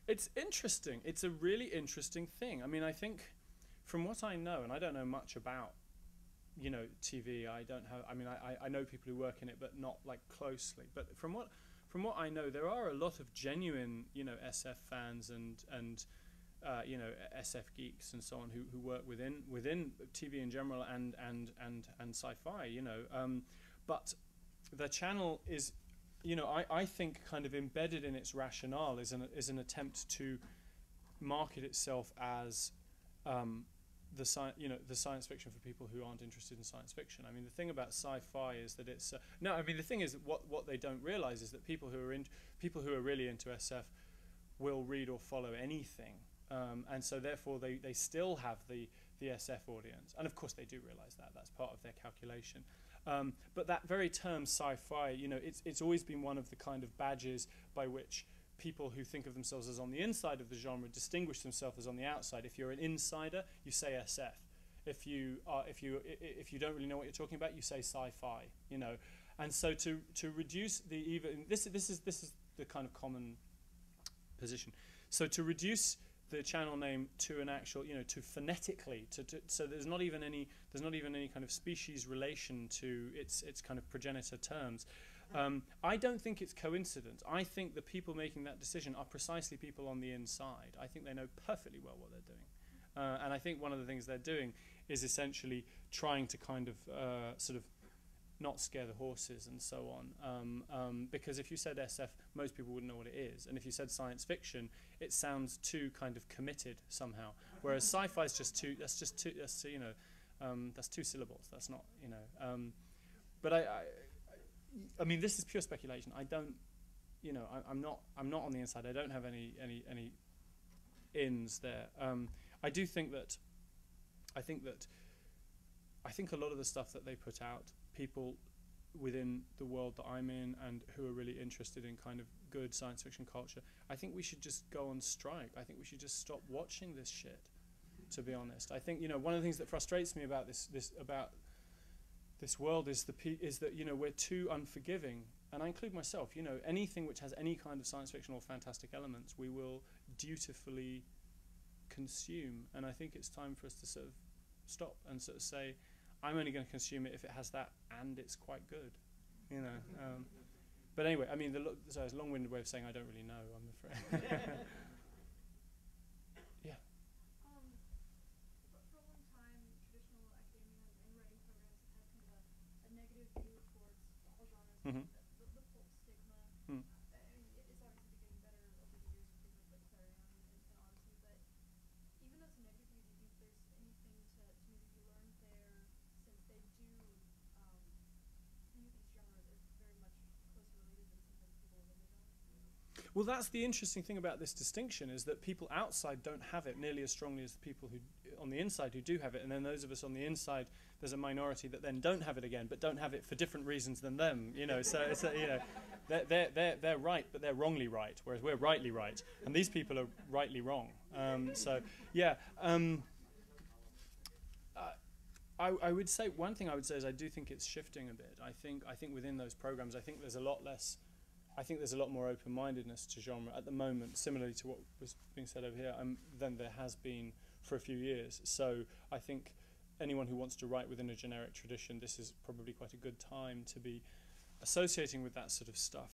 It's interesting. It's a really interesting thing. I mean, I think from what I know, and I don't know much about, you know, TV. I don't have. I mean, I know people who work in it, but not like closely. But from what I know, there are a lot of genuine, you know, SF fans and you know, SF geeks and so on who work within TV in general and sci-fi. You know, but the channel is, you know, I think kind of embedded in its rationale is an attempt to market itself as the science fiction for people who aren't interested in science fiction. I mean, the thing about sci-fi is that it's no. I mean, the thing is that what they don't realize is that people who are really into SF will read or follow anything, and so therefore they still have the SF audience, and of course they do realize that that's part of their calculation. But that very term sci-fi, you know, it's always been one of the kind of badges by which people who think of themselves as on the inside of the genre distinguish themselves as on the outside. If you're an insider, you say SF. If you don't really know what you're talking about, you say sci-fi. You know, and so to reduce the even this is the kind of common position. So to reduce the channel name to an actual, you know, to phonetically, so there's not even any kind of species relation to its kind of progenitor terms. I don't think it's coincidence. I think the people making that decision are precisely people on the inside. I think they know perfectly well what they're doing, and I think one of the things they're doing is essentially trying to kind of sort of not scare the horses and so on, because if you said SF, most people wouldn't know what it is, and if you said science fiction, it sounds too kind of committed somehow, whereas sci-fi is just two, you know, that's two syllables, that's not, you know, but I mean, this is pure speculation. I don't, you know, I'm not on the inside. I don't have any ins there. I do think that I think a lot of the stuff that they put out, people within the world that I'm in and who are really interested in kind of good science fiction culture, I think we should just go on strike. I think we should just stop watching this shit, to be honest. I think, you know, one of the things that frustrates me about this world is that, you know, we're too unforgiving, and I include myself. You know, anything which has any kind of science fiction or fantastic elements, we will dutifully consume, and I think it's time for us to sort of stop and sort of say, I'm only going to consume it if it has that and it's quite good, you know. But anyway, I mean, sorry, it's a long-winded way of saying I don't really know, I'm afraid. Yeah. For a long time, traditional academia and writing programs have had kind of a negative view towards all genres, Mm-hmm. the folk stigma. Mm. I mean, it's obviously been getting better over the years with things like Clarion and Odyssey, but even those negative views, do you think there's anything to maybe be learned there, since they do view these genres as very much closer related than sometimes people within the genre? Well, that's the interesting thing about this distinction, is that people outside don't have it nearly as strongly as the people who on the inside who do have it, and then those of us on the inside, there's a minority that then don't have it again, but don't have it for different reasons than them. You know, so it's you know, they're right, but they're wrongly right, whereas we're rightly right, and these people are rightly wrong. So yeah. I would say one thing I would say is I do think it's shifting a bit. I think within those programs, I think there's a lot less. I think there's a lot more open-mindedness to genre at the moment, similarly to what was being said over here, than there has been for a few years. So I think anyone who wants to write within a generic tradition, this is probably quite a good time to be associating with that sort of stuff.